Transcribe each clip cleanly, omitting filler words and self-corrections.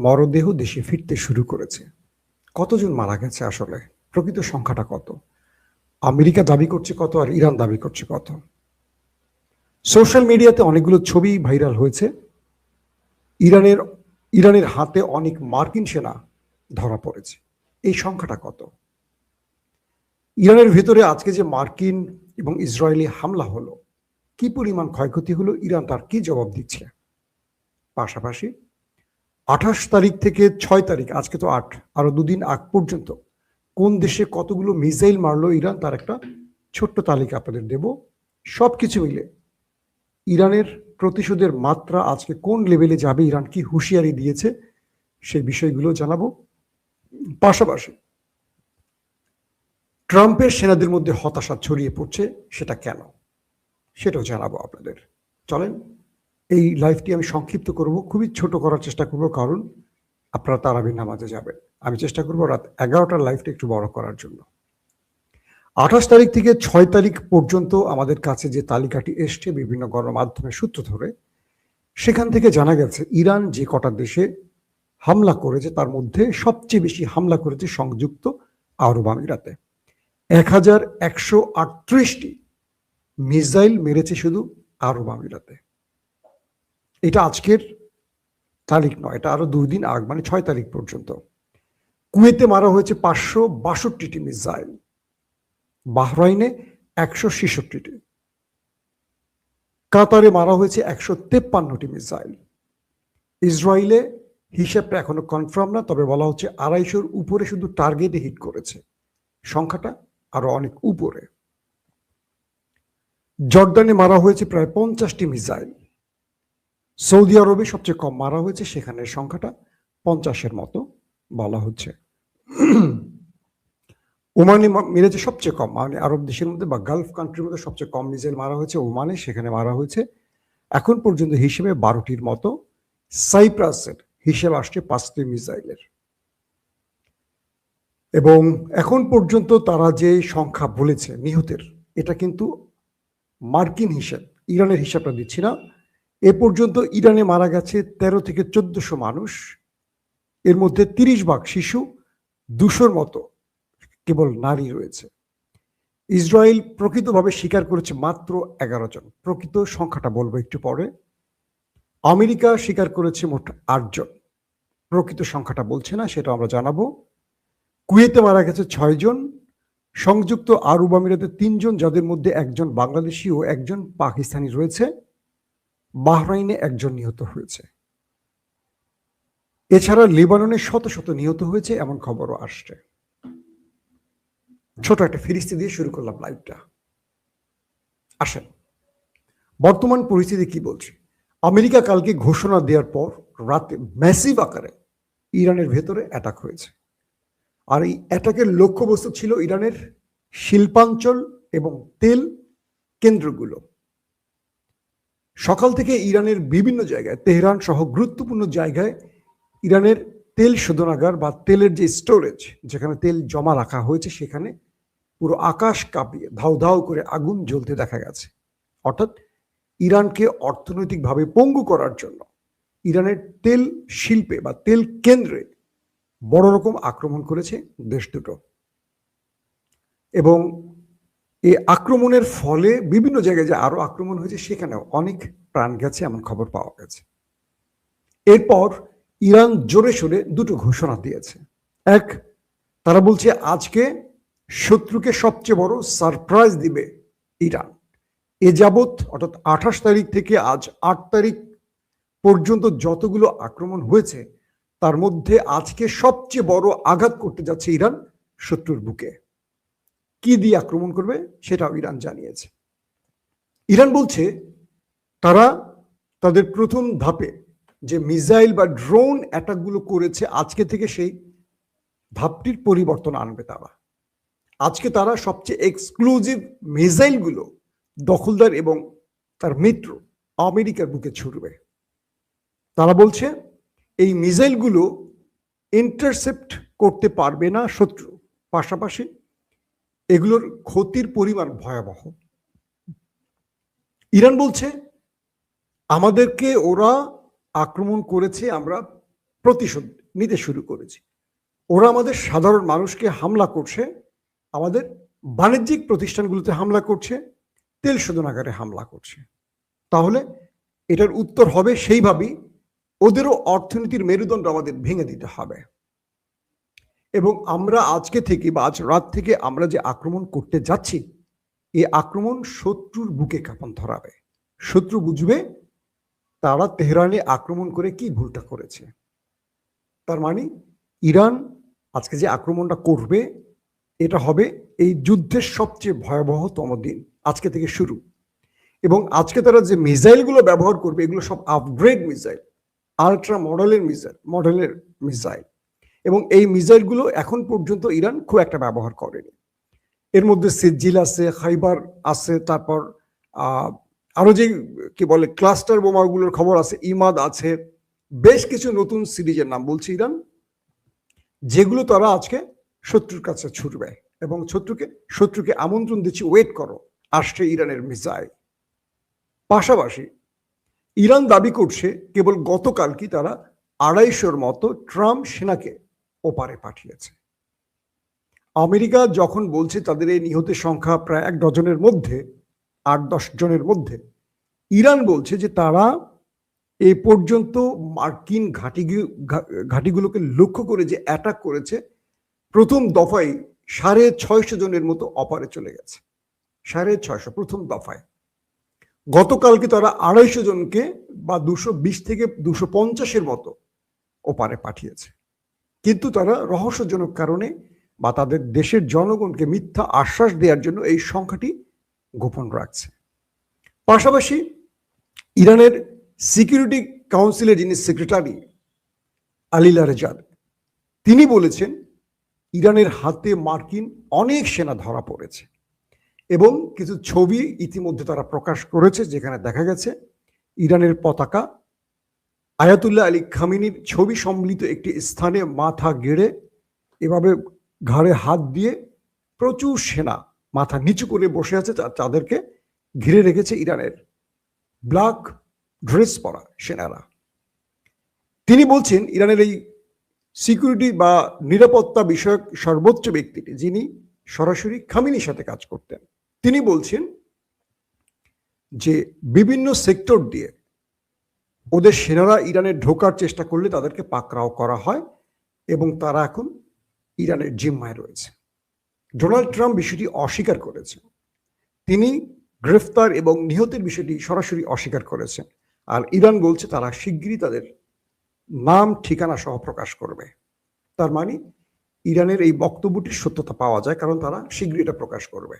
মরদেহ দেশে ফিরতে শুরু করেছে। কতজন মারা গেছে আসলে? প্রকৃত সংখ্যাটা কত? আমেরিকা দাবি করছে কত আর ইরান দাবি করছে কত? সোশ্যাল মিডিয়াতে অনেকগুলো ছবি ভাইরাল হয়েছে। ইরানের ইরানের হাতে অনেক মার্কিন সেনা ধরা পড়েছে। এই সংখ্যাটা কত? ইরানের ভেতরে আজকে যে মার্কিন এবং ইসরায়েলি হামলা হলো, কি পরিমাণ ক্ষয়ক্ষতি হলো, ইরান তার কি জবাব দিচ্ছে? পাশাপাশি 28 তারিখ থেকে 6 তারিখ, আজকে তো 8, আরো দুদিন আগ পর্যন্ত কোন দেশে কতগুলো মিসাইল মারলো ইরান তার একটা ছোট্ট তালিকা আপনাদের দেব। সবকিছু মিলে ইরানের প্রতিশোধের মাত্রা আজকে কোন লেভেলে যাবে, ইরান কি হুঁশিয়ারি দিয়েছে, সেই বিষয়গুলো জানাবো। পাশাপাশি ট্রাম্পের সেনাদের মধ্যে হতাশা ছড়িয়ে পড়ছে, সেটা কেন, সেটাও জানাবো আপনাদের। চলেন, এই লাইভটি আমি সংক্ষিপ্ত করব, খুবই ছোট করার চেষ্টা করব, কারণ আপনারা তারাবির নামাজে যাবেন। আমি চেষ্টা করব রাত 11টার লাইভটা একটু বড় করার জন্য। 28 তারিখ থেকে 6 তারিখ পর্যন্ত আমাদের কাছে যে তালিকাটি এসছে বিভিন্ন গণমাধ্যমের সূত্র ধরে, সেখান থেকে জানা গেছে ইরান যে কটা দেশে হামলা করেছে তার মধ্যে সবচেয়ে বেশি হামলা করেছে সংযুক্ত আরব আমিরাতে। 1138টি মিসাইল মেরেছে শুধু আরব আমিরাতে। এটা আজকের তারিখ নয়, এটা আরো 2 দিন আগ, মানে 6 তারিখ পর্যন্ত। কুয়েতে মারা হয়েছে 562টি মিসাইল, বাহরাইনে 166টি, কাতারে মারা হয়েছে 153টি মিসাইল। ইসরায়েলে হিসাবটা এখনো কনফার্ম না, তবে বলা হচ্ছে 250-র উপরে শুধু টার্গেটে হিট করেছে, সংখ্যাটা আরো অনেক উপরে। জর্ডানে মারা হয়েছে প্রায় 50টি মিসাইল। সৌদি আরবে সবচেয়ে কম মারা হয়েছে, সেখানে সংখ্যাটা 50-এর মতো বলা হচ্ছে। ওমানে মেরেছে সবচেয়ে কম, মানে আরব দেশের মধ্যে বা গালফ কান্ট্রির মধ্যে সবচেয়ে কম মিসাইল মারা হয়েছে ওমানে, সেখানে মারা হয়েছে এখন পর্যন্ত হিসেবে 12টির মতো। সাইপ্রাসের হিসেব আসছে 5টি মিসাইলের। এবং এখন পর্যন্ত তারা যে সংখ্যা বলেছে নিহতের, এটা কিন্তু মার্কিন হিসাব, ইরানের হিসাবটা দিচ্ছি না। এ পর্যন্ত ইরানে মারা গেছে 13 থেকে 1400 মানুষ, এর মধ্যে 30 ভাগ শিশু, 200-র মতো কেবল নারী রয়েছে। ইসরায়েল প্রকৃতভাবে স্বীকার করেছে মাত্র 11 জন, প্রকৃত সংখ্যাটা বলবো একটু পরে। আমেরিকা স্বীকার করেছে মোট 8 জন, প্রকৃত সংখ্যাটা বলছে না, সেটা আমরা জানাবো। কুয়েতে মারা গেছে 6 জন, সংযুক্ত আরব আমিরাতে 3 জন, যাদের মধ্যে একজন বাংলাদেশি ও একজন পাকিস্তানি রয়েছে। বাহরাইনে 1 জন নিহত হয়েছে। এছাড়া লেবাননে শত শত নিহত হয়েছে এমন খবরও আসছে। ছোট একটা ফিরিস্তি দিয়ে শুরু করলাম লাইভটা। আসেন, বর্তমান পরিস্থিতি কি বলছে। আমেরিকা কালকে ঘোষণা দেওয়ার পর রাতে ম্যাসিভ আকারে ইরানের ভেতরে অ্যাটাক হয়েছে, আর এই অ্যাটাকের লক্ষ্যবস্তু ছিল ইরানের শিল্পাঞ্চল এবং তেল কেন্দ্রগুলো। সকাল থেকে ইরানের বিভিন্ন জায়গায়, তেহরান সহ গুরুত্বপূর্ণ জায়গায় ইরানের তেল শোধনাগার বা তেলের যে স্টোরেজ, যেখানে তেল জমা রাখা হয়েছে, সেখানে পুরো আকাশ কাঁপিয়ে ধাউ ধাউ করে আগুন জ্বলতে দেখা গেছে। অর্থাৎ ইরানকে অর্থনৈতিকভাবে পঙ্গু করার জন্য ইরানের তেল শিল্পে বা তেল কেন্দ্রে বড় রকম আক্রমণ করেছে দেশ দুটো। এবং এই আক্রমণের ফলে বিভিন্ন জায়গায় যে আরো আক্রমণ হয়েছে, সেখানেও অনেক প্রাণ গেছে এমন খবর পাওয়া গেছে। এরপর ইরান জোরে সোরে দুটো ঘোষণা দিয়েছে। এক, তারা বলছে আজকে শত্রুকে সবচেয়ে বড় সারপ্রাইজ দিবে ইরান। এ যাবৎ অর্থাৎ 28 তারিখ থেকে আজ 8 তারিখ পর্যন্ত যতগুলো আক্রমণ হয়েছে, তার মধ্যে আজকে সবচেয়ে বড় আঘাত করতে যাচ্ছে ইরান শত্রুর বুকে। কি দিয়ে আক্রমণ করবে সেটাও ইরান জানিয়েছে। ইরান বলছে তারা তাদের প্রথম ধাপে যে মিসাইল বা ড্রোন অ্যাটাকগুলো করেছে, আজকে থেকে সেই ধাপটির পরিবর্তন আনবে তারা। আজকে তারা সবচেয়ে এক্সক্লুসিভ মিসাইলগুলো দখলদার এবং তার মিত্র আমেরিকার বুকে ছুড়বে। তারা বলছে এই মিসাইলগুলো ইন্টারসেপ্ট করতে পারবে না শত্রু, পাশাপাশি এগুলোর ক্ষতির পরিমাণ ভয়াবহ। ইরান বলছে আমাদেরকে ওরা আক্রমণ করেছে, আমরা প্রতিশোধ নিতে শুরু করেছি। ওরা আমাদের সাধারণ মানুষকে হামলা করছে, আমাদের বাণিজ্যিক প্রতিষ্ঠানগুলোতে হামলা করছে, তেল শোধনাগারে হামলা করছে। তাহলে এটার উত্তর হবে সেইভাবেই, ওদেরও অর্থনীতির মেরুদণ্ড আমাদের ভেঙে দিতে হবে। এবং আমরা আজকে থেকে বা আজ রাত থেকে আমরা যে আক্রমণ করতে যাচ্ছি, এই আক্রমণ শত্রুর বুকে কাঁপন ধরাবে। শত্রু বুঝবে তারা তেহরানে আক্রমণ করে কি ভুলটা করেছে। তার মানে ইরান আজকে যে আক্রমণটা করবে, এটা হবে এই যুদ্ধের সবচেয়ে ভয়াবহতম দিন। আজকে থেকে শুরু। এবং আজকে তারা যে মিসাইলগুলো ব্যবহার করবে, এগুলো সব আপগ্রেড মিসাইল, আলট্রা মডেলের মিসাইল। এবং এই মিসাইলগুলো এখন পর্যন্ত ইরান খুব একটা ব্যবহার করেনি। এর মধ্যে সিজিল আছে, খাইবার আছে, তারপর আরো যে কি বলে ক্লাস্টার বোমাগুলোর খবর আছে, ইমাদ আছে, বেশ কিছু নতুন সিরিজের নাম বলছে ইরান, যেগুলো তারা আজকে শত্রুর কাছে ছুটবে। এবং শত্রুকে আমন্ত্রণ দিচ্ছে, ওয়েট করো, আসছে ইরানের মিসাইল। পাশাপাশি ইরান দাবি করছে কেবল গতকাল কি তারা 250-র মতো ট্রাম্প সেনাকে ওপারে পাঠিয়েছে। আমেরিকা যখন বলছে তাদের এই নিহতের সংখ্যা প্রায় 1 ডজনের মধ্যে, 8-10 জনের মধ্যে, ইরান বলছে যে তারা এই পর্যন্ত মার্কিন ঘাঁটিগুলোকে লক্ষ্য করে যে অ্যাটাক করেছে, প্রথম দফায় 650 জনের মতো অপারে চলে গেছে। 650 প্রথম দফায়। গতকালকে তারা 250 জনকে বা 220 থেকে 250-এর মতো ওপারে পাঠিয়েছে। কিন্তু তারা রহস্যজনক কারণে বা তাদের দেশের জনগণকে মিথ্যা আশ্বাস দেওয়ার জন্য এই সংখ্যাটি গোপন রাখছে। পাশাপাশি ইরানের সিকিউরিটি কাউন্সিলের যিনি সেক্রেটারি আলী লারেজাদ, তিনি বলেছেন ইরানের হাতে মার্কিন অনেক সেনা ধরা পড়েছে। এবং কিছু ছবি ইতিমধ্যে তারা প্রকাশ করেছে, যেখানে দেখা গেছে ইরানের পতাকা আয়াতুল্লাহ আলী খামেনির ছবি সম্মিলিত একটি স্থানে মাথা গেড়ে এভাবে ঘাড়ে হাত দিয়ে প্রচুর সেনা মাথা নিচু করে বসে আছে, তাদেরকে ঘিরে রেখেছে ইরানের ব্ল্যাক ড্রেস পরা সেনারা। তিনি বলছেন ইরানের এই সিকিউরিটি বা নিরাপত্তা বিষয়ক সর্বোচ্চ ব্যক্তিটি, যিনি সরাসরি খামেনির সাথে কাজ করতেন, তিনি বলছেন যে বিভিন্ন সেক্টর দিয়ে ওদের সেনারা ইরানে ঢোকার চেষ্টা করলে তাদেরকে পাকড়াও করা হয় এবং তারা এখন ইরানের জিম্মায় রয়েছে। ডোনাল্ড ট্রাম্প বিষয়টি অস্বীকার করেছেন। তিনি গ্রেফতার এবং নিহতের বিষয়টি সরাসরি অস্বীকার করেছেন। আর ইরান বলছে তারা শিগগিরই তাদের নাম ঠিকানা সহ প্রকাশ করবে। তার মানে ইরানের এই বক্তব্যটির সত্যতা পাওয়া যায়, কারণ তারা শিগগিরই এটা প্রকাশ করবে।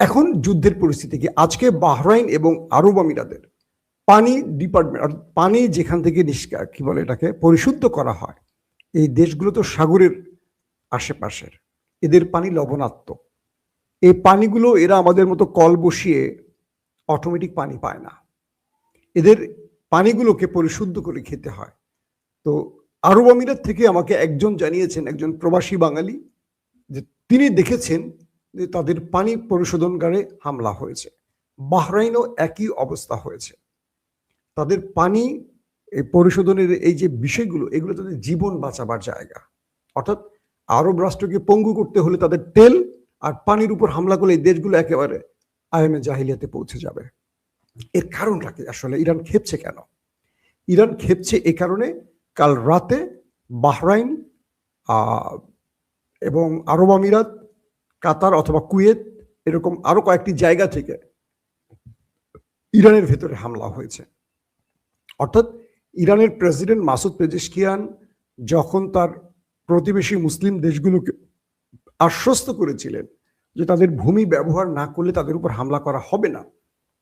এখন যুদ্ধের পরিস্থিতি কি? আজকে বাহরাইন এবং আরব আমিরাতের পানি ডিপার্টমেন্ট, পানি যেখান থেকে কি বলে এটাকে পরিশুদ্ধ করা হয়, এই দেশগুলো তো সাগরের আশেপাশের, এদের পানি লবণাক্ত। এই পানিগুলো এরা আমাদের মতো কল বসিয়ে অটোমেটিক পানি পায় না, এদের পানিগুলোকে পরিশুদ্ধ করে খেতে হয়। তো আরব আমিরাত থেকে আমাকে একজন জানিয়েছেন, একজন প্রবাসী বাঙালি, যে তিনি দেখেছেন যে তাদের পানি পরিশোধনাগারে হামলা হয়েছে। বাহরাইনও একই অবস্থা হয়েছে। তাদের পানি পরিশোধনের এই যে বিষয়গুলো, এগুলো তাদের জীবন বাঁচাবার জায়গা। অর্থাৎ আরব রাষ্ট্রকে পঙ্গু করতে হলে তাদের তেল আর পানির উপর হামলা করলে এই দেশগুলো একেবারে আইএমএ জাহিলিয়াতে পৌঁছে যাবে। এর কারণটা কি আসলে? ইরান খেপছে কেন? ইরান খেপছে এ কারণে, কাল রাতে বাহরাইন এবং আরব আমিরাত, কাতার অথবা কুয়েত, এরকম আরো কয়েকটি জায়গা থেকে ইরানের ভেতরে হামলা হয়েছে। অর্থাৎ ইরানের প্রেসিডেন্ট মাসুদ পেজেশকিয়ান যখন তার প্রতিবেশী মুসলিম দেশগুলোকে আশ্বস্ত করেছিলেন যে তাদের ভূমি ব্যবহার না করলে তাদের উপর হামলা করা হবে না,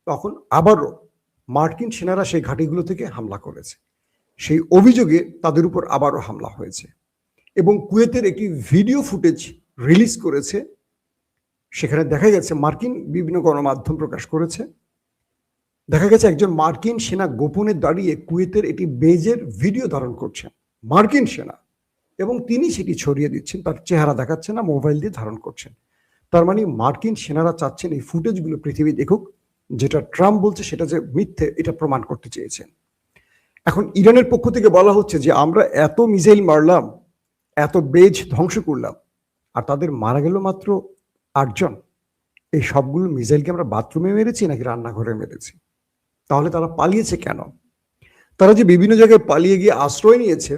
তখন আবারও মার্কিন সেনারা সেই ঘাঁটিগুলো থেকে হামলা করেছে। সেই অভিযোগে তাদের উপর আবারও হামলা হয়েছে। এবং কুয়েতের একটি ভিডিও ফুটেজ রিলিজ করেছে, সেখানে দেখা গেছে, মার্কিন বিভিন্ন গণমাধ্যম প্রকাশ করেছে, দেখা গেছে একজন মার্কিন সেনা গোপনে দাঁড়িয়ে কুয়েতের একটি বেজের ভিডিও ধারণ করছেন, মার্কিন সেনা, এবং তিনি সেটি ছড়িয়ে দিচ্ছেন, তার চেহারা দেখাচ্ছেন না, মোবাইল দিয়ে ধারণ করছেন। তার মানে মার্কিন সেনারা চাচ্ছেন এই ফুটেজগুলো পৃথিবী দেখুক, যেটা ট্রাম্প বলছে সেটা যে মিথ্যে, এটা প্রমাণ করতে চেয়েছেন। এখন ইরানের পক্ষ থেকে বলা হচ্ছে যে আমরা এত মিসাইল মারলাম, এত বেজ ধ্বংস করলাম, আর তাদের মারা গেল মাত্র 8 জন। এই সবগুলো মিসাইলকে আমরা বাথরুমে মেরেছি নাকি রান্নাঘরে মেরেছি? তাহলে তারা পালিয়েছে কেন? তারা যে বিভিন্ন জায়গায় পালিয়ে গিয়ে আশ্রয় নিয়েছে,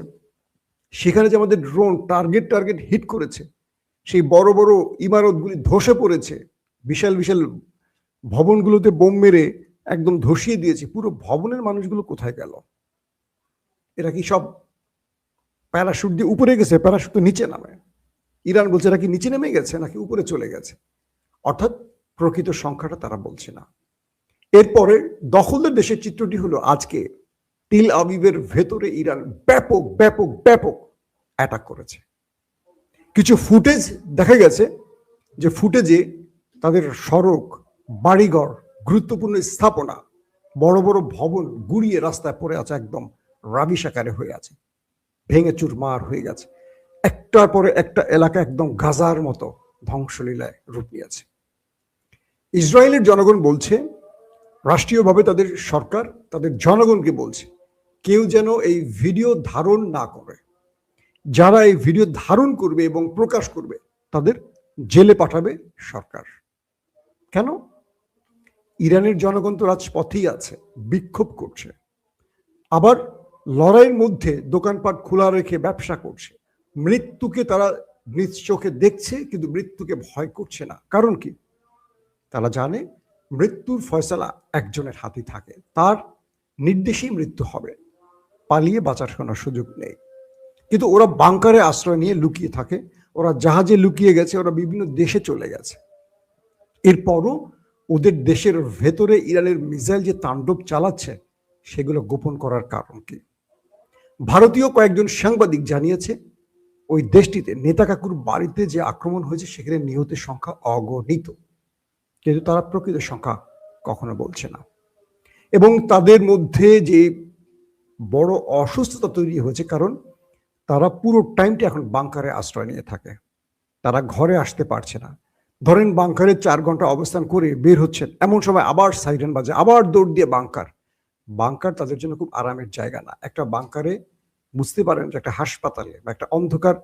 সেখানে যে আমাদের ড্রোন টার্গেট হিট করেছে, সেই বড় বড় ইমারতগুলি ধসে পড়েছে, বিশাল বিশাল ভবনগুলোতে বোম মেরে একদম ধসিয়ে দিয়েছে, পুরো ভবনের মানুষগুলো কোথায় গেল? এরা কি সব প্যারাশুট দিয়ে উপরে গেছে? প্যারাশুট তো নিচে নামে। ইরান বলছে এরা কি নিচে নেমে গেছে নাকি উপরে চলে গেছে? অর্থাৎ প্রকৃত সংখ্যাটা তারা বলছে না। এরপরে দখলদার দেশের চিত্রটি হলো আজকে তেল আবিবের ভেতরে ইরান ব্যাপক ব্যাপক ব্যাপক অ্যাটাক করেছে। কিছু ফুটেজ দেখা গেছে যে ফুটেজে তাদের সড়ক, বাড়িঘর, গুরুত্বপূর্ণ স্থাপনা, বড় বড় ভবন গুড়িয়ে রাস্তায় পড়ে আছে, একদম রাবিশ আকারে হয়ে আছে, ভেঙে চুরমার হয়ে গেছে। একটার পরে একটা এলাকা একদম গাজার মতো ধ্বংসলীলায় রূপ নিয়েছে। ইসরায়েলের জনগণ বলছে, রাষ্ট্রীয়ভাবে তাদের সরকার তাদের জনগণকে বলছে, কেউ যেন এই ভিডিও ধারণ না করে। যারা এই ভিডিও ধারণ করবে এবং প্রকাশ করবে তাদের জেলে পাঠাবে সরকার। কেন? ইরানের জনগণ তো রাজপথেই আছে, বিক্ষোভ করছে, আবার লড়াইয়ের মধ্যে দোকানপাট খোলা রেখে ব্যবসা করছে। মৃত্যুকে তারা নিজ চোখে দেখছে, কিন্তু মৃত্যুকে ভয় করছে না। কারণ কি? তারা জানে মৃত্যুর ফয়সালা একজনের হাতে থাকে, তার নির্দেশেই মৃত্যু হবে, পালিয়ে বাঁচার কোনো সুযোগ নেই। কিন্তু ওরা বাংকারে আশ্রয় নিয়ে লুকিয়ে থাকে, ওরা জাহাজে লুকিয়ে গেছে, ওরা বিভিন্ন দেশে চলে গেছে। এরপরও ওদের দেশের ভেতরে ইরানের মিসাইল যে তাণ্ডব চালাচ্ছে, সেগুলো গোপন করার কারণ কি? ভারতীয় কয়েকজন সাংবাদিক জানিয়েছে ওই দেশটিতে নেতা কাকুর বাড়িতে যে আক্রমণ হয়েছে সেখানে নিহতের সংখ্যা অগণিত, কিন্তু তারা প্রকৃত সংখ্যা কখনো বলছে না। এবং তাদের মধ্যে যে বড় অসুস্থতা তৈরি হয়েছে, কারণ তারা পুরো টাইমটা এখন বাংকারে আশ্রয় নিয়ে থাকে, তারা ঘরে আসতে পারছে না। ধরেন বাংকারে 4 ঘন্টা অবস্থান করে বের হচ্ছেন, এমন সময় আবার সাইরেন বাজে, আবার দৌড় দিয়ে বাংকার। বাংকার তাদের জন্য খুব আরামের জায়গা না। একটা বাংকারে বুঝতে পারেন যে একটা হাসপাতালে বা একটা অন্ধকার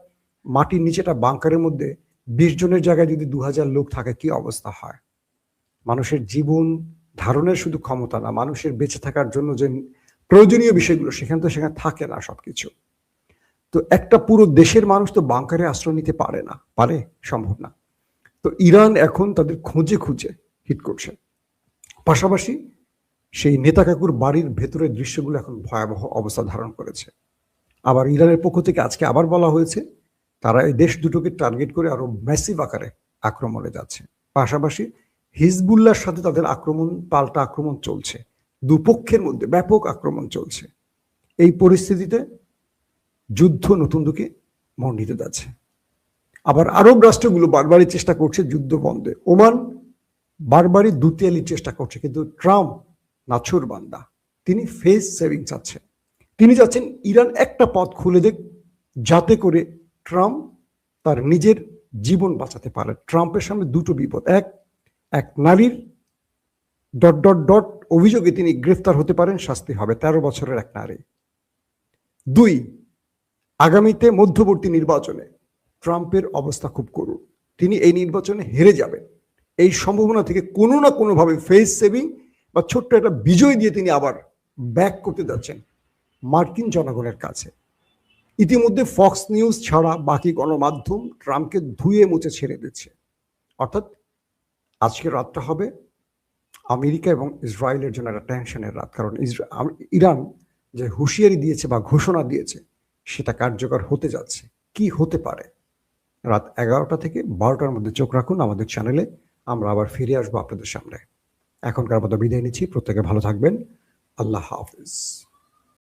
মাটির নিচে একটা বাংকারের মধ্যে 20 জনের জায়গায় যদি 2000 লোক থাকে, কি অবস্থা হয়? মানুষের জীবন ধারণের শুধু ক্ষমতা না, মানুষের বেঁচে থাকার জন্য যে প্রয়োজনীয় বিষয়গুলো সেখানে থাকে না সবকিছু। তো একটা পুরো দেশের মানুষ তো বাংকারে আশ্রয় নিতে পারে না, পারে? সম্ভব না। তো ইরান এখন তাদের খুঁজে খুঁজে হিট করছে। পাশাপাশি সেই নেতা কাকুর বাড়ির ভেতরের দৃশ্যগুলো এখন ভয়াবহ অবস্থা ধারণ করেছে। আবার ইরানের পক্ষ থেকে আজকে আবার বলা হয়েছে তারা এই দেশ দুটোকে টার্গেট করে আরো ম্যাসিভ আকারে আক্রমণে যাচ্ছে। পাশাপাশি হিজবুল্লাহর সাথে তাদের পাল্টা আক্রমণ চলছে, দুপক্ষের মধ্যে ব্যাপক আক্রমণ চলছে। এই পরিস্থিতিতে যুদ্ধ নতুন দিকে মোড় নিতে যাচ্ছে। আবার আরব রাষ্ট্রগুলো বারবারই চেষ্টা করছে যুদ্ধ বন্ধে। ওমান বারবারই দুতিয়ালির চেষ্টা করছে, কিন্তু ট্রাম্প নাছুর বান্দা, তিনি ফেস সেভিং চাচ্ছেন। তিনি চাচ্ছেন ইরান একটা পথ খুলে দেখ, যাতে করে ট্রাম্প তার নিজের জীবন বাঁচাতে পারে। ট্রাম্পের সামনে দুটো বিপদ, এক নারীর ... অভিযোগে তিনি গ্রেফতার হতে পারেন, শাস্তি হবে, 13 বছরের এক নারী। 2, আগামীতে মধ্যবর্তী নির্বাচনে ট্রাম্পের অবস্থা খুব করুণ, তিনি এই নির্বাচনে হেরে যাবেন। এই সম্ভাবনা থেকে কোনো না কোনোভাবে ফেস সেভিং বা ছোট্ট একটা বিজয় দিয়ে তিনি আবার ব্যাক করতে যাচ্ছেন মার্কিন জনগণের কাছে। ইতিমধ্যে ফক্স নিউজ ছাড়া বাকি গণমাধ্যম ট্রাম্পকে ধুয়ে মুছে ছেড়ে দিচ্ছে। অর্থাৎ আজকের রাতটা হবে আমেরিকা এবং ইসরায়েলের জন্য একটা টেনশনের রাত, কারণ ইরান যে হুঁশিয়ারি দিয়েছে বা ঘোষণা দিয়েছে সেটা কার্যকর হতে যাচ্ছে। কি হতে পারে? রাত 11টা থেকে 12টার মধ্যে চোখ রাখুন আমাদের চ্যানেলে, আমরা আবার ফিরে আসবো আপনাদের সামনে। এখনকার মতো বিদায় নিচ্ছি, প্রত্যেকে ভালো থাকবেন, আল্লাহ হাফিজ।